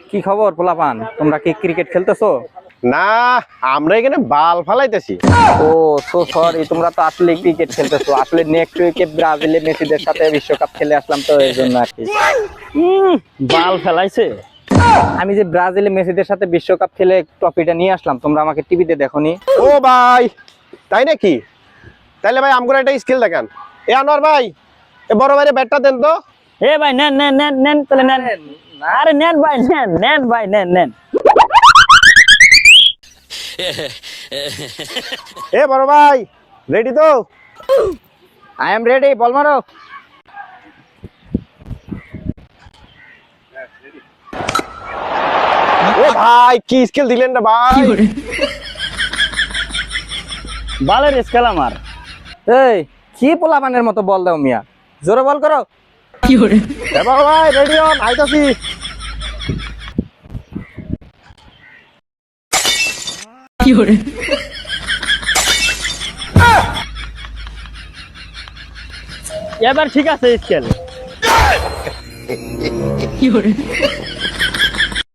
কি খবর পোলাপান, তোমরা কি ক্রিকেট খেলতেছো? না, আমরা এখানে বাল ফালাইতেছি। ও সো সরি, তোমরা তো আসলে ক্রিকেট খেলতেছো। আসলে নেক্সট উইকে ব্রাজিলে মেসিদের সাথে বিশ্বকাপ খেলে আসলাম, তো এই জন্য আর কি। বাল ফেলাইছে। আমি যে ব্রাজিলে মেসিদের সাথে বিশ্বকাপ খেলে ট্রফিটা নিয়ে আসলাম, তোমরা আমাকে টিভিতে দেখোনি? ও ভাই, তাই নাকি? তাইলে ভাই আমগো একটা স্কিল দেখান। এ আনোয়ার ভাই, এ বড় ভাইরে ব্যাটটা দেন তো। এ ভাই নেন নেন নেন নেন, তাহলে নেন। আরে নেন ভাই, নেন নেন ভাই, নেন নেন। এ বড় ভাই, রেডি তো? আই এম রেডি, বল মারো। ও ভাই, কি স্কিল দিলেন রে ভাই? বালের স্কেল আমার। এই কি পোলাপানের মতো বল দাও মিয়া, জোরে বল করো। এ বড় ভাই, রেডি অন, আইতাছি। এবার ঠিক আছে স্কেল।